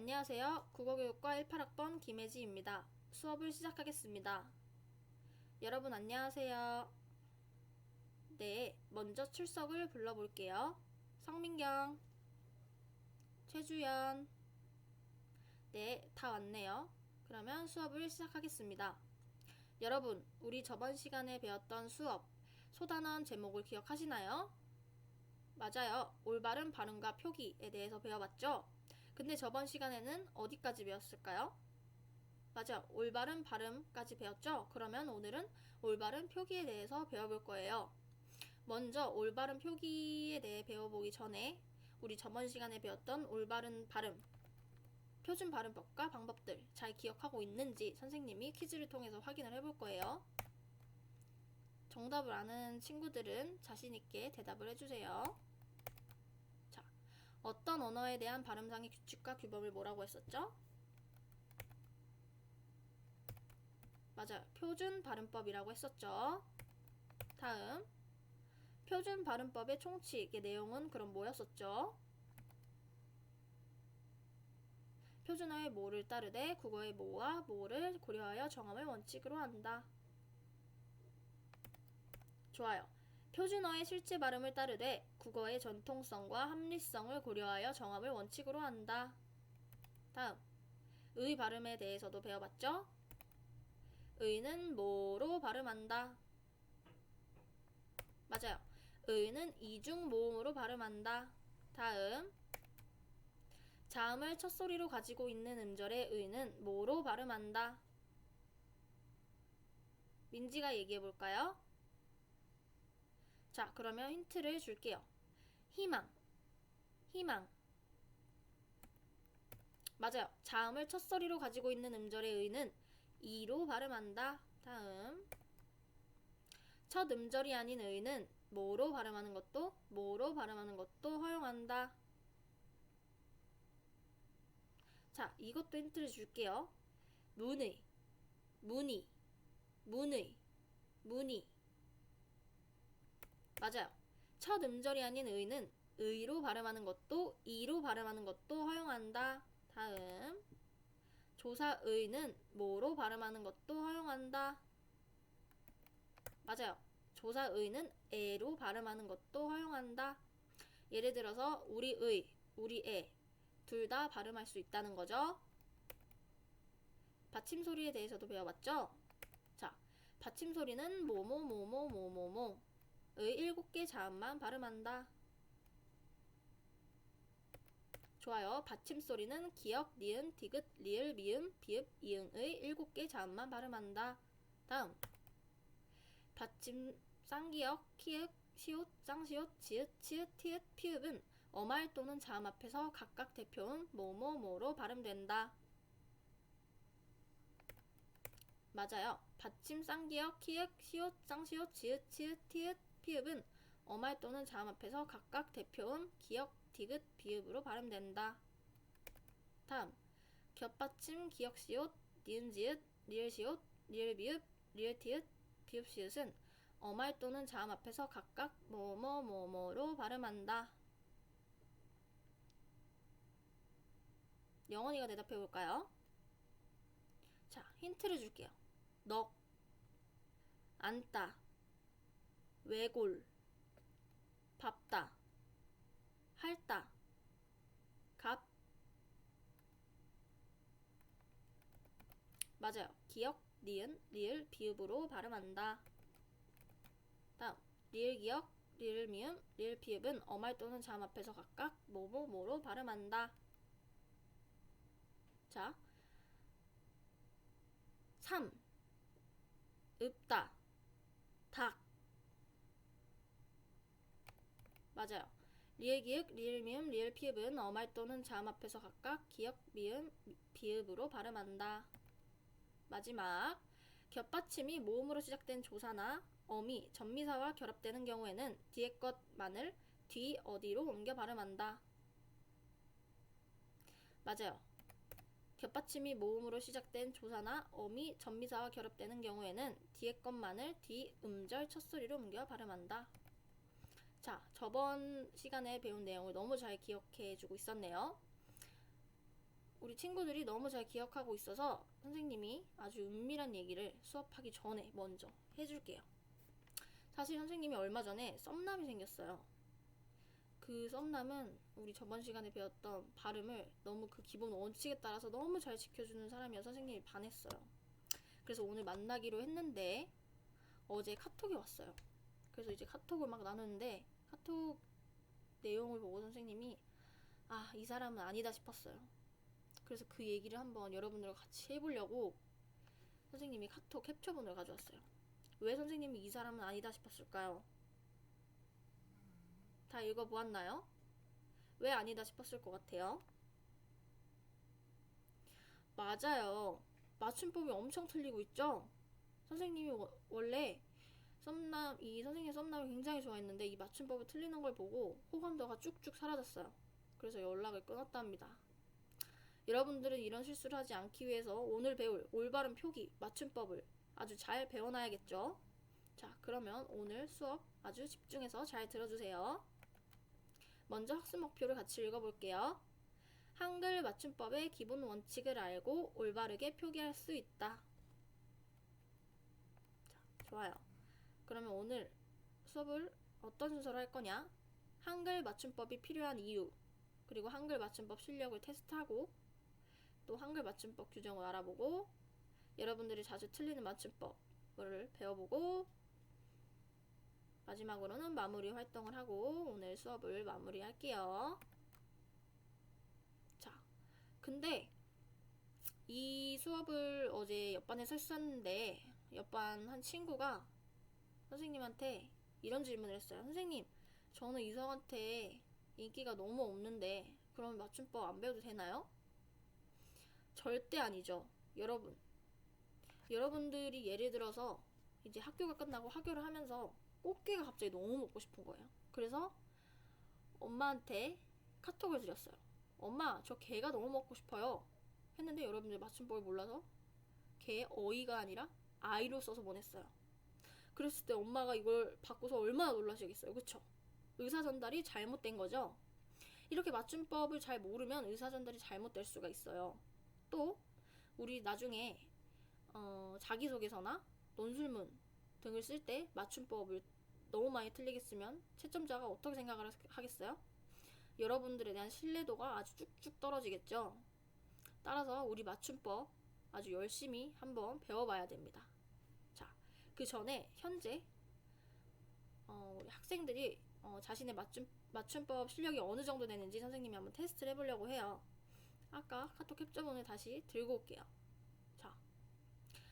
안녕하세요. 국어교육과 18학번 김혜지입니다. 수업을 시작하겠습니다. 여러분 안녕하세요. 네, 먼저 출석을 불러볼게요. 성민경, 최주연. 네, 다 왔네요. 그러면 수업을 시작하겠습니다. 여러분, 우리 저번 시간에 배웠던 수업, 소단원 제목을 기억하시나요? 맞아요. 올바른 발음과 표기에 대해서 배워봤죠? 근데 저번 시간에는 어디까지 배웠을까요? 맞아, 올바른 발음까지 배웠죠? 그러면 오늘은 올바른 표기에 대해서 배워볼 거예요. 먼저 올바른 표기에 대해 배워보기 전에 우리 저번 시간에 배웠던 올바른 발음, 표준 발음법과 방법들 잘 기억하고 있는지 선생님이 퀴즈를 통해서 확인을 해볼 거예요. 정답을 아는 친구들은 자신있게 대답을 해주세요. 자, 어떤 언어에 대한 발음상의 규칙과 규범을 뭐라고 했었죠? 맞아요. 표준 발음법이라고 했었죠. 다음, 표준 발음법의 총칙의 내용은 그럼 뭐였었죠? 표준어의 뭐를 따르되 국어의 뭐와 뭐를 고려하여 정함을 원칙으로 한다. 좋아요. 표준어의 실제 발음을 따르되 국어의 전통성과 합리성을 고려하여 정함을 원칙으로 한다. 다음, 의 발음에 대해서도 배워봤죠? 의는 뭐로 발음한다. 맞아요. 의는 이중 모음으로 발음한다. 다음, 자음을 첫소리로 가지고 있는 음절의 의는 뭐로 발음한다. 민지가 얘기해볼까요? 자, 그러면 힌트를 줄게요. 희망, 희망. 맞아요. 자음을 첫소리로 가지고 있는 음절의 의는 이로 발음한다. 다음, 첫 음절이 아닌 의는 뭐로 발음하는 것도 허용한다. 자, 이것도 힌트를 줄게요. 문의, 문의, 문의, 문의. 맞아요. 첫 음절이 아닌 의는 의로 발음하는 것도 이로 발음하는 것도 허용한다. 다음, 조사의는 뭐로 발음하는 것도 허용한다. 맞아요. 조사의는 에로 발음하는 것도 허용한다. 예를 들어서 우리의, 우리애 둘 다 발음할 수 있다는 거죠. 받침소리에 대해서도 배워봤죠? 자, 받침소리는 뭐뭐뭐뭐뭐뭐뭐의 7개 자음만 발음한다. 좋아요. 받침소리는 기역, 니은, 디귿, 리을, 미음, 비읍, 이응의 7개 자음만 발음한다. 다음, 받침 쌍기역, 키읔, 시옷, 쌍시옷, 지읒, 치읓, 티읕, 피읍은 어말 또는 자음 앞에서 각각 대표음 뭐뭐뭐로 발음된다. 맞아요. 받침 쌍기역, 키읔, 시옷, 쌍시옷, 지읒, 치읓, 티읕, 피읍은 어말 또는 자음 앞에서 각각 대표음 기역, 디귿, 비읍으로 발음된다. 다음, 겹받침 기역시옷, 니은지읒, 리을시옷, 리을비읍, 리을티읕, 비읍시읒은 어말 또는 자음 앞에서 각각 뭐뭐뭐뭐로 발음한다. 영원이가 대답해볼까요? 자, 힌트를 줄게요. 넉, 앉다, 외골, 밟다, 핥다, 갑. 맞아요. 기역, 니은, 리을, 비읍으로 발음한다. 다음, 리을 기역, 리을 미음, 리을 비읍은 어말 또는 자음 앞에서 각각 뭐뭐뭐로 발음한다. 자, 3, 읍다, 닭. 맞아요. 리을 기역, 리을 미음, 리을 피읍은 어말 또는 자음 앞에서 각각 기역, 미음, 비읍으로 발음한다. 마지막, 겹받침이 모음으로 시작된 조사나 어미, 전미사와 결합되는 경우에는 뒤에 것만을 뒤 어디로 옮겨 발음한다. 맞아요. 겹받침이 모음으로 시작된 조사나 어미, 전미사와 결합되는 경우에는 뒤에 것만을 뒤 음절 첫소리로 옮겨 발음한다. 자, 저번 시간에 배운 내용을 너무 잘 기억해주고 있었네요. 우리 친구들이 너무 잘 기억하고 있어서 선생님이 아주 은밀한 얘기를 수업하기 전에 먼저 해줄게요. 사실 선생님이 얼마 전에 썸남이 생겼어요. 그 썸남은 우리 저번 시간에 배웠던 발음을 너무 그 기본 원칙에 따라서 너무 잘 지켜주는 사람이어서 선생님이 반했어요. 그래서 오늘 만나기로 했는데 어제 카톡이 왔어요. 그래서 이제 카톡을 막 나누는데 카톡 내용을 보고 선생님이 이 사람은 아니다 싶었어요. 그래서 그 얘기를 한번 여러분들과 같이 해보려고 선생님이 카톡 캡처본을 가져왔어요. 왜 선생님이 이 사람은 아니다 싶었을까요? 다 읽어보았나요? 왜 아니다 싶었을 것 같아요? 맞아요. 맞춤법이 엄청 틀리고 있죠? 선생님이 원래 이 선생님 썸남을 굉장히 좋아했는데 이 맞춤법이 틀리는 걸 보고 호감도가 쭉쭉 사라졌어요. 그래서 연락을 끊었답니다. 여러분들은 이런 실수를 하지 않기 위해서 오늘 배울 올바른 표기, 맞춤법을 아주 잘 배워놔야겠죠? 자, 그러면 오늘 수업 아주 집중해서 잘 들어주세요. 먼저 학습 목표를 같이 읽어볼게요. 한글 맞춤법의 기본 원칙을 알고 올바르게 표기할 수 있다. 자, 좋아요. 그러면 오늘 수업을 어떤 순서로 할 거냐? 한글 맞춤법이 필요한 이유, 그리고 한글 맞춤법 실력을 테스트하고, 또 한글 맞춤법 규정을 알아보고, 여러분들이 자주 틀리는 맞춤법을 배워보고, 마지막으로는 마무리 활동을 하고 오늘 수업을 마무리할게요. 자, 근데 이 수업을 어제 옆반에서 했었는데 옆반 한 친구가 선생님한테 이런 질문을 했어요. 선생님, 저는 이성한테 인기가 너무 없는데 그럼 맞춤법 안 배워도 되나요? 절대 아니죠. 여러분들이 예를 들어서 이제 학교가 끝나고 학교를 하면서 꽃게가 갑자기 너무 먹고 싶은 거예요. 그래서 엄마한테 카톡을 드렸어요. 엄마, 저 게가 너무 먹고 싶어요. 했는데 여러분들 맞춤법을 몰라서 게 어이가 아니라 아이로 써서 보냈어요. 그랬을 때 엄마가 이걸 받고서 얼마나 놀라시겠어요. 그쵸? 의사 전달이 잘못된 거죠. 이렇게 맞춤법을 잘 모르면 의사 전달이 잘못될 수가 있어요. 또 우리 나중에 자기소개서나 논술문 등을 쓸 때 맞춤법을 너무 많이 틀리게 쓰면 채점자가 어떻게 생각을 하겠어요? 여러분들에 대한 신뢰도가 아주 쭉쭉 떨어지겠죠. 따라서 우리 맞춤법 아주 열심히 한번 배워봐야 됩니다. 자, 그 전에 현재 우리 학생들이 자신의 맞춤법 실력이 어느 정도 되는지 선생님이 한번 테스트를 해보려고 해요. 아까 카톡 캡처본을 다시 들고 올게요. 자,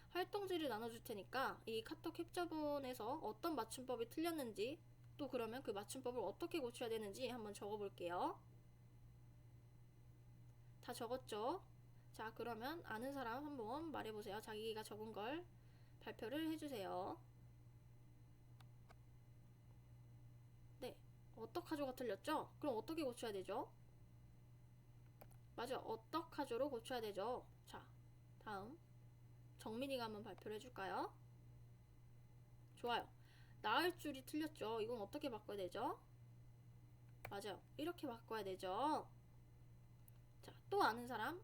활동지를 나눠줄 테니까 이 카톡 캡처본에서 어떤 맞춤법이 틀렸는지, 또 그러면 그 맞춤법을 어떻게 고쳐야 되는지 한번 적어볼게요. 다 적었죠? 자, 그러면 아는 사람 한번 말해보세요. 자기가 적은 걸 발표를 해주세요. 네, 어떡하죠가 틀렸죠? 그럼 어떻게 고쳐야 되죠? 맞아, 어떡하죠로 고쳐야 되죠. 자, 다음 정민이가 한번 발표를 해줄까요? 좋아요. 나을 줄이 틀렸죠. 이건 어떻게 바꿔야 되죠? 맞아요, 이렇게 바꿔야 되죠. 자, 또 아는 사람?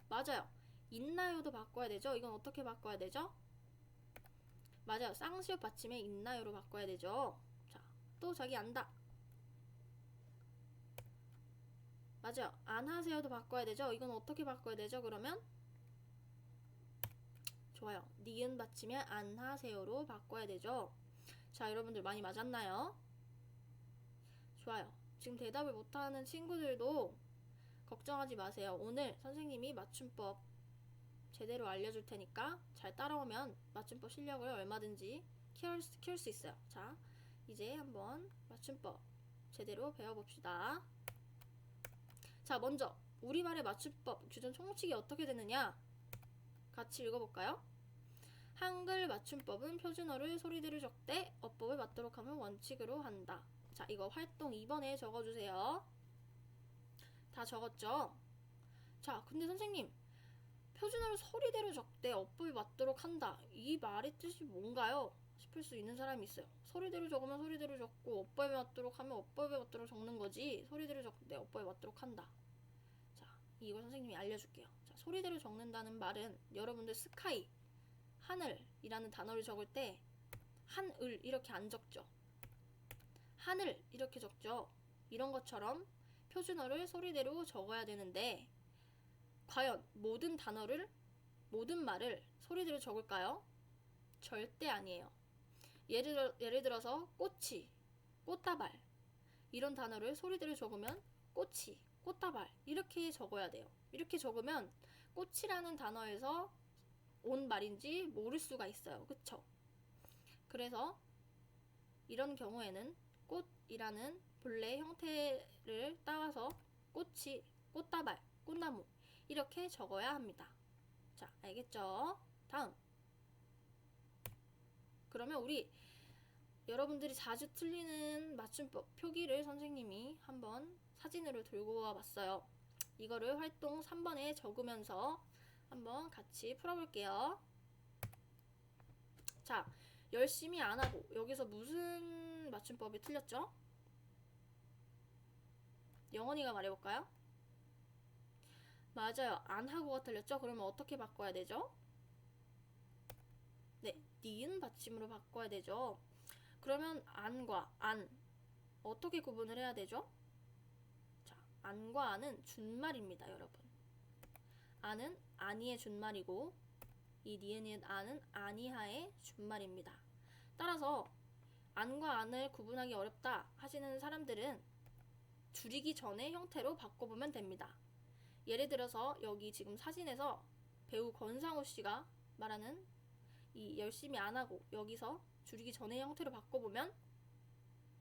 맞아요, 있나요도 바꿔야 되죠. 이건 어떻게 바꿔야 되죠? 맞아요, 쌍시옷 받침에 있나요로 바꿔야 되죠. 자, 또 자기 안다. 맞아요, 안 하세요도 바꿔야 되죠. 이건 어떻게 바꿔야 되죠? 그러면 좋아요, 니은 받침에 안 하세요로 바꿔야 되죠. 자, 여러분들 많이 맞았나요? 좋아요. 지금 대답을 못하는 친구들도 걱정하지 마세요. 오늘 선생님이 맞춤법 제대로 알려줄 테니까 잘 따라오면 맞춤법 실력을 얼마든지 키울 수 있어요. 자, 이제 한번 맞춤법 제대로 배워봅시다. 자, 먼저 우리말의 맞춤법 규정 총칙이 어떻게 되느냐 같이 읽어볼까요? 한글 맞춤법은 표준어를 소리대로 적되 어법을 맞도록 하면 원칙으로 한다. 자, 이거 활동 2번에 적어주세요. 다 적었죠? 자, 근데 선생님, 표준어를 소리대로 적되 어법을 맞도록 한다, 이 말의 뜻이 뭔가요? 싶을 수 있는 사람이 있어요. 소리대로 적으면 소리대로 적고 어법에 맞도록 하면 어법에 맞도록 적는 거지, 소리대로 적되 어법에 맞도록 한다, 이걸 선생님이 알려줄게요. 자, 소리대로 적는다는 말은 여러분들 스카이, 하늘이라는 단어를 적을 때 한을 이렇게 안 적죠. 하늘 이렇게 적죠. 이런 것처럼 표준어를 소리대로 적어야 되는데 과연 모든 단어를, 모든 말을 소리대로 적을까요? 절대 아니에요. 예를 들어서 꼬치, 꽃다발 이런 단어를 소리대로 적으면 꼬치, 꽃다발 이렇게 적어야 돼요. 이렇게 적으면 꽃이라는 단어에서 온 말인지 모를 수가 있어요. 그쵸? 그래서 이런 경우에는 꽃이라는 본래 형태를 따와서 꼬치, 꽃다발, 꽃나무 이렇게 적어야 합니다. 자, 알겠죠? 다음. 그러면 우리 여러분들이 자주 틀리는 맞춤법 표기를 선생님이 한번 사진으로 들고 와봤어요. 이거를 활동 3번에 적으면서 한번 같이 풀어볼게요. 자, 열심히 안 하고 여기서 무슨 맞춤법이 틀렸죠? 영원이가 말해볼까요? 맞아요. 안 하고가 틀렸죠? 그러면 어떻게 바꿔야 되죠? 네, 니은 받침으로 바꿔야 되죠. 그러면 안과 안 어떻게 구분을 해야 되죠? 자, 안과 안은 준말입니다, 여러분. 안은 아니의 준말이고 이 니은의 안은 아니하의 준말입니다. 따라서 안과 안을 구분하기 어렵다 하시는 사람들은 줄이기 전의 형태로 바꿔보면 됩니다. 예를 들어서 여기 지금 사진에서 배우 권상우 씨가 말하는 이 열심히 안 하고 여기서 줄이기 전의 형태로 바꿔보면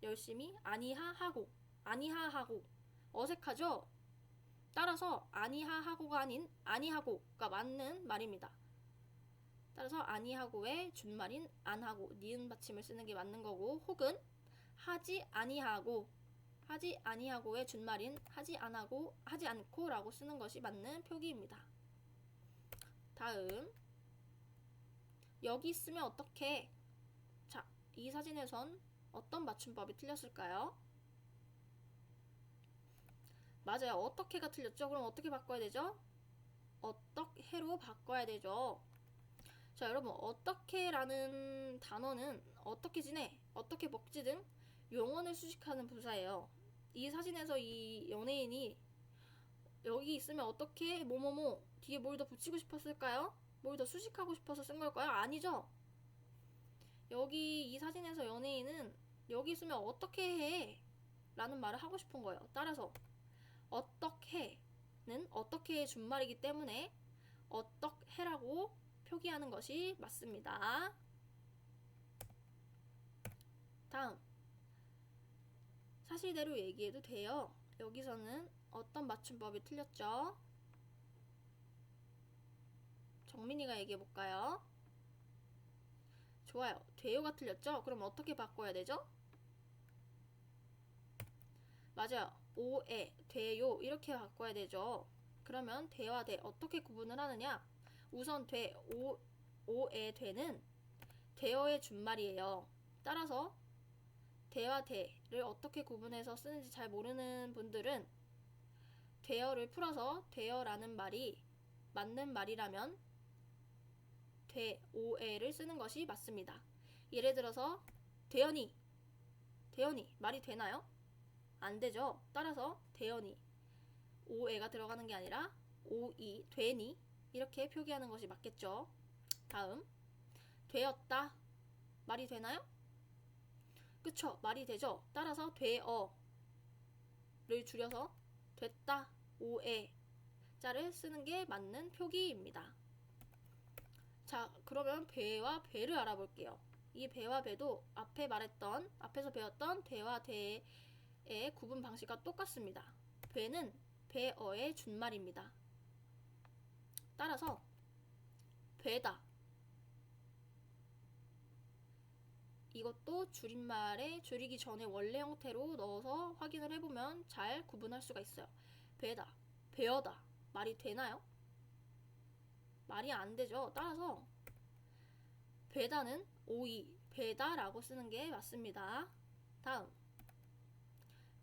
열심히 아니하 하고 아니하 하고 어색하죠? 따라서 아니하 하고가 아닌 아니하고가 맞는 말입니다. 따라서 아니하고의 준말인 안하고 니은 받침을 쓰는 게 맞는 거고 혹은 하지 아니하고의 준말인 하지 않고 라고 쓰는 것이 맞는 표기입니다. 다음 여기 있으면 어떻게? 자, 이 사진에선 어떤 맞춤법이 틀렸을까요? 맞아요. 어떻게가 틀렸죠? 그럼 어떻게 바꿔야 되죠? 어떻게로 바꿔야 되죠. 자, 여러분 어떻게라는 단어는 어떻게 지내, 어떻게 먹지 등 용언을 수식하는 부사예요. 이 사진에서 이 연예인이 여기 있으면 어떻게 뭐뭐뭐 뒤에 뭘 더 붙이고 싶었을까요? 뭘 더 수식하고 싶어서 쓴 걸까요? 아니죠. 여기 이 사진에서 연예인은 여기 있으면 어떻게 해? 라는 말을 하고 싶은 거예요. 따라서 어떻게는 어떻게의 준말이기 때문에 어떻게라고 표기하는 것이 맞습니다. 다음 사실대로 얘기해도 돼요. 여기서는 어떤 맞춤법이 틀렸죠? 정민이가 얘기해볼까요? 좋아요. 돼요가 틀렸죠? 그럼 어떻게 바꿔야 되죠? 맞아요. 오에, 돼요 이렇게 바꿔야 되죠. 그러면 돼와 돼 어떻게 구분을 하느냐? 우선 돼, 오에 돼는 돼어의 준말이에요. 따라서 돼와 돼를 어떻게 구분해서 쓰는지 잘 모르는 분들은 돼어를 풀어서 돼어라는 말이 맞는 말이라면 돼, 오에를 쓰는 것이 맞습니다. 예를 들어서 대현이 말이 되나요? 안 되죠. 따라서 대현이 오에가 들어가는 게 아니라 오이 되니 이렇게 표기하는 것이 맞겠죠. 다음 되었다 말이 되나요? 그쵸, 말이 되죠. 따라서 되어를 줄여서 됐다 오에 자를 쓰는 게 맞는 표기입니다. 자, 그러면 배와 배를 알아볼게요. 이 배와 배도 앞에서 배웠던 대와 대의 구분 방식과 똑같습니다. 배는 배어의 준말입니다. 따라서 배다 이것도 줄임말에 줄이기 전에 원래 형태로 넣어서 확인을 해보면 잘 구분할 수가 있어요. 배다, 배어다 말이 되나요? 말이 안 되죠. 따라서 배다는 오이, 배다라고 쓰는 게 맞습니다. 다음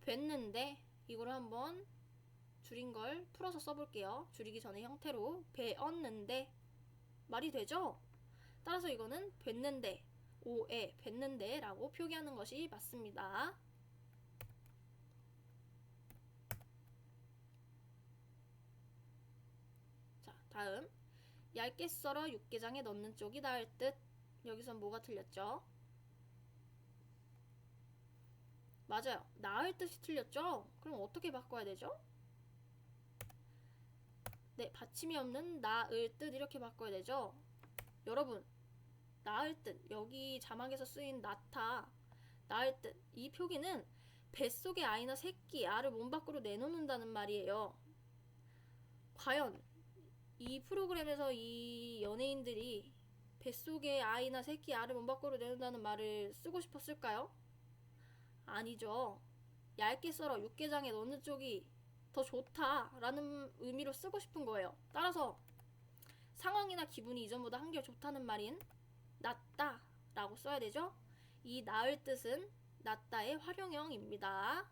뵀는데 이걸 한번 줄인 걸 풀어서 써볼게요. 줄이기 전의 형태로 배었는데 말이 되죠? 따라서 이거는 뵀는데, 오에 뵀는데 라고 표기하는 것이 맞습니다. 자, 다음 얇게 썰어 육개장에 넣는 쪽이 나을 듯. 여기선 뭐가 틀렸죠? 맞아요. 나을 듯이 틀렸죠? 그럼 어떻게 바꿔야 되죠? 네, 받침이 없는 나을 듯 이렇게 바꿔야 되죠? 여러분, 나을 듯, 여기 자막에서 쓰인 나타, 나을 듯, 이 표기는 뱃속의 아이나 새끼, 알을 몸 밖으로 내놓는다는 말이에요. 과연 이 프로그램에서 이 연예인들이 뱃속의 아이나 새끼, 알을 몸 밖으로 내놓는다는 말을 쓰고 싶었을까요? 아니죠. 얇게 썰어 육개장에 넣는 쪽이 더 좋다라는 의미로 쓰고 싶은 거예요. 따라서 상황이나 기분이 이전보다 한결 좋다는 말인 낫다 라고 써야 되죠. 이 나을 뜻은 낫다의 활용형입니다.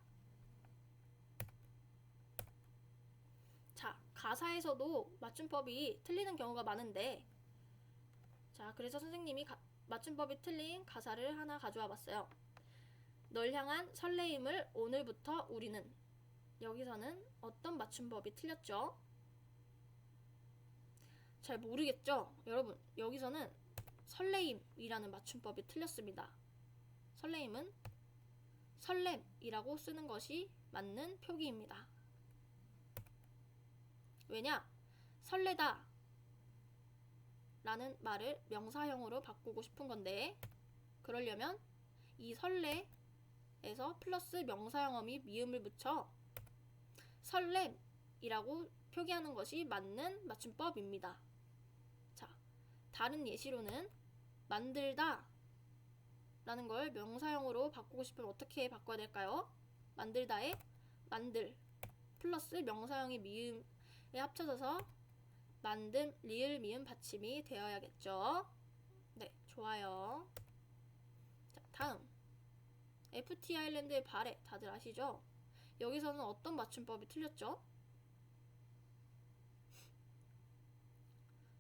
자, 가사에서도 맞춤법이 틀리는 경우가 많은데, 자, 그래서 선생님이 맞춤법이 틀린 가사를 하나 가져와 봤어요. 널 향한 설레임을 오늘부터 우리는. 여기서는 어떤 맞춤법이 틀렸죠? 잘 모르겠죠? 여러분, 여기서는 설레임이라는 맞춤법이 틀렸습니다. 설레임은 설렘이라고 쓰는 것이 맞는 표기입니다. 왜냐? 설레다 라는 말을 명사형으로 바꾸고 싶은 건데, 그러려면 이 설레에서 플러스 명사형어미 미음을 붙여 설렘이라고 표기하는 것이 맞는 맞춤법입니다. 자, 다른 예시로는 만들다 라는 걸 명사형으로 바꾸고 싶으면 어떻게 바꿔야 될까요? 만들다에 만들 플러스 명사형이 미음에 합쳐져서 만듦, 리을, 미음, 받침이 되어야겠죠. 네, 좋아요. 자, 다음 FT 아일랜드의 발해 다들 아시죠? 여기서는 어떤 맞춤법이 틀렸죠?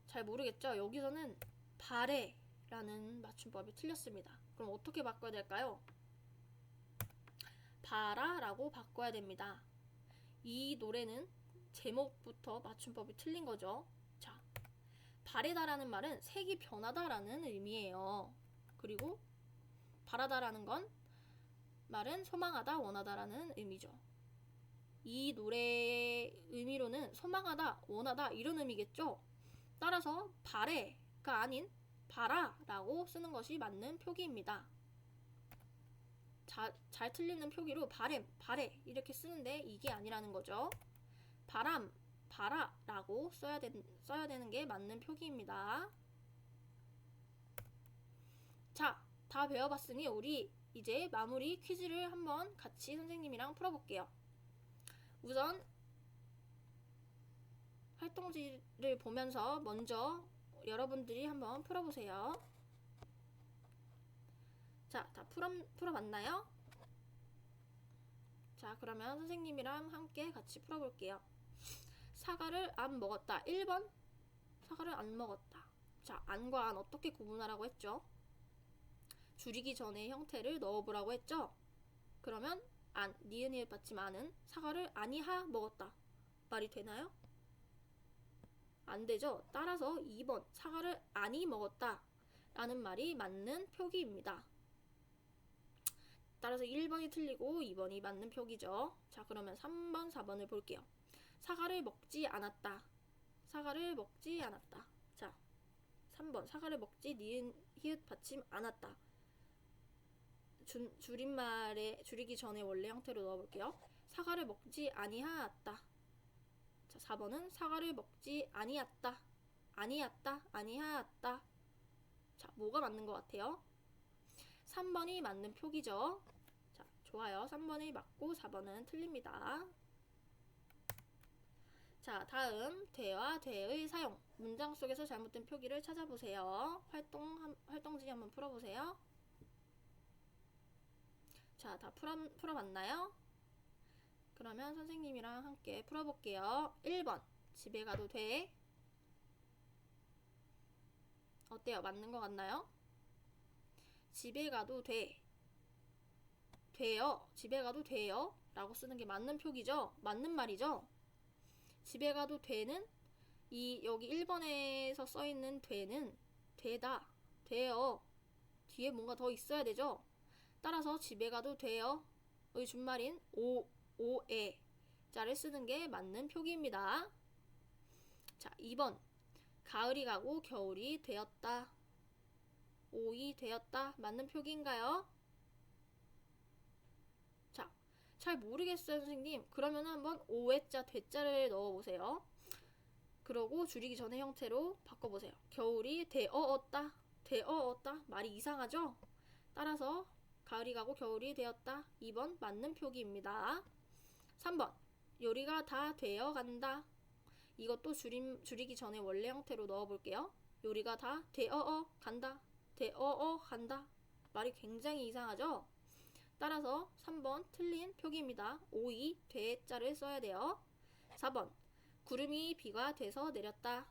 잘 모르겠죠? 여기서는 발해라는 맞춤법이 틀렸습니다. 그럼 어떻게 바꿔야 될까요? 바라라고 바꿔야 됩니다. 이 노래는 제목부터 맞춤법이 틀린 거죠. 자, 바래다라는 말은 색이 변하다라는 의미예요. 그리고 바라다라는 건 말은 소망하다, 원하다라는 의미죠. 이 노래의 의미로는 소망하다, 원하다 이런 의미겠죠. 따라서 바래가 아닌 바라라고 쓰는 것이 맞는 표기입니다. 잘 틀리는 표기로 바램, 바래 이렇게 쓰는데 이게 아니라는 거죠. 바람, 바라라고 써야 되는 게 맞는 표기입니다. 자, 다 배워봤으니 우리 이제 마무리 퀴즈를 한번 같이 선생님이랑 풀어볼게요. 우선 활동지를 보면서 먼저 여러분들이 한번 풀어보세요. 자, 다 풀어봤나요? 자, 그러면 선생님이랑 함께 같이 풀어볼게요. 사과를 안 먹었다. 1번 사과를 안 먹었다. 자, 안과 안 어떻게 구분하라고 했죠? 줄이기 전에 형태를 넣어보라고 했죠? 그러면 안, 니은이을 받침 안은 사과를 아니하 먹었다. 말이 되나요? 안 되죠? 따라서 2번 사과를 아니 먹었다 라는 말이 맞는 표기입니다. 따라서 1번이 틀리고 2번이 맞는 표기죠. 자, 그러면 3번, 4번을 볼게요. 사과를 먹지 않았다. 사과를 먹지 않았다. 자, 3번 사과를 먹지 니은 히읗 받침 않았다. 줄임말에 줄이기 전에 원래 형태로 넣어볼게요. 사과를 먹지 아니하였다. 자, 4번은 사과를 먹지 아니했다. 아니했다. 아니하였다. 자, 뭐가 맞는 것 같아요? 3번이 맞는 표기죠. 자, 좋아요. 3번이 맞고 4번은 틀립니다. 자, 다음 대와 대의 사용. 문장 속에서 잘못된 표기를 찾아보세요. 활동지 한번 풀어보세요. 자, 다 풀어봤나요? 그러면 선생님이랑 함께 풀어볼게요. 1번 집에 가도 돼? 어때요? 맞는 것 같나요? 집에 가도 돼. 돼요. 집에 가도 돼요. 라고 쓰는 게 맞는 표기죠? 맞는 말이죠? 집에 가도 돼는 여기 1번에서 써있는 돼는 되다, 돼요. 뒤에 뭔가 더 있어야 되죠? 따라서 집에 가도 돼요. 의 준말인 오에 자를 쓰는 게 맞는 표기입니다. 자, 2번. 가을이 가고 겨울이 되었다. 오이 되었다. 맞는 표기인가요? 자, 잘 모르겠어요, 선생님. 그러면 한번 오해자, 되자를 넣어보세요. 그러고 줄이기 전의 형태로 바꿔보세요. 겨울이 되어었다. 되어었다. 말이 이상하죠? 따라서 가을이 가고 겨울이 되었다. 2번 맞는 표기입니다. 3번. 요리가 다 되어간다. 이것도 줄이기 전에 원래 형태로 넣어볼게요. 요리가 다 되어어 간다. 되어어 간다. 말이 굉장히 이상하죠? 따라서 3번 틀린 표기입니다. 오이 되자를 써야 돼요. 4번. 구름이 비가 돼서 내렸다.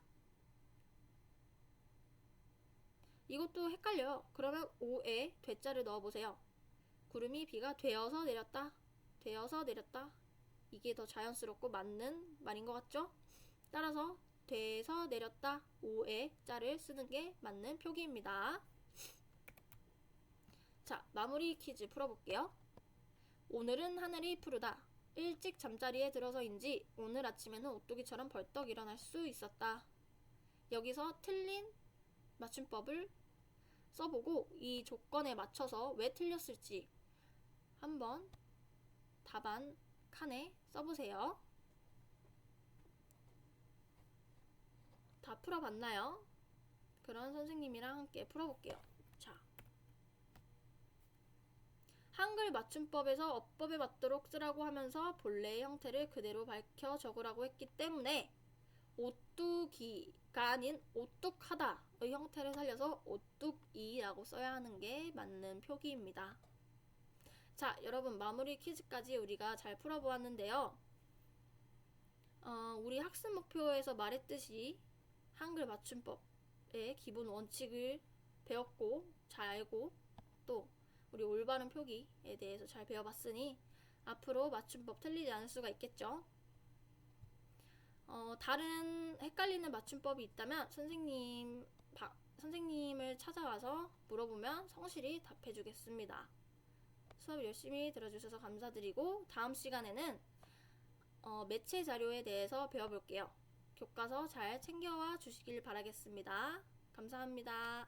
이것도 헷갈려요. 그러면 오에 되자를 넣어보세요. 구름이 비가 되어서 내렸다. 되어서 내렸다. 이게 더 자연스럽고 맞는 말인 것 같죠? 따라서 돼서 내렸다. 오에 자를 쓰는 게 맞는 표기입니다. 자, 마무리 퀴즈 풀어볼게요. 오늘은 하늘이 푸르다. 일찍 잠자리에 들어서인지 오늘 아침에는 오뚜기처럼 벌떡 일어날 수 있었다. 여기서 틀린 맞춤법을 써보고 이 조건에 맞춰서 왜 틀렸을지 한번 답안 칸에 써보세요. 다 풀어봤나요? 그런 선생님이랑 함께 풀어볼게요. 자, 한글 맞춤법에서 어법에 맞도록 쓰라고 하면서 본래의 형태를 그대로 밝혀 적으라고 했기 때문에 오뚜기가 아닌 오뚝하다의 형태를 살려서 오뚝이라고 써야 하는 게 맞는 표기입니다. 자, 여러분 마무리 퀴즈까지 우리가 잘 풀어보았는데요. 우리 학습 목표에서 말했듯이 한글 맞춤법의 기본 원칙을 배웠고 잘 알고 또 우리 올바른 표기에 대해서 잘 배워봤으니 앞으로 맞춤법 틀리지 않을 수가 있겠죠. 다른 헷갈리는 맞춤법이 있다면 선생님을 찾아와서 물어보면 성실히 답해주겠습니다. 수업 열심히 들어주셔서 감사드리고 다음 시간에는 매체 자료에 대해서 배워볼게요. 교과서 잘 챙겨와 주시길 바라겠습니다. 감사합니다.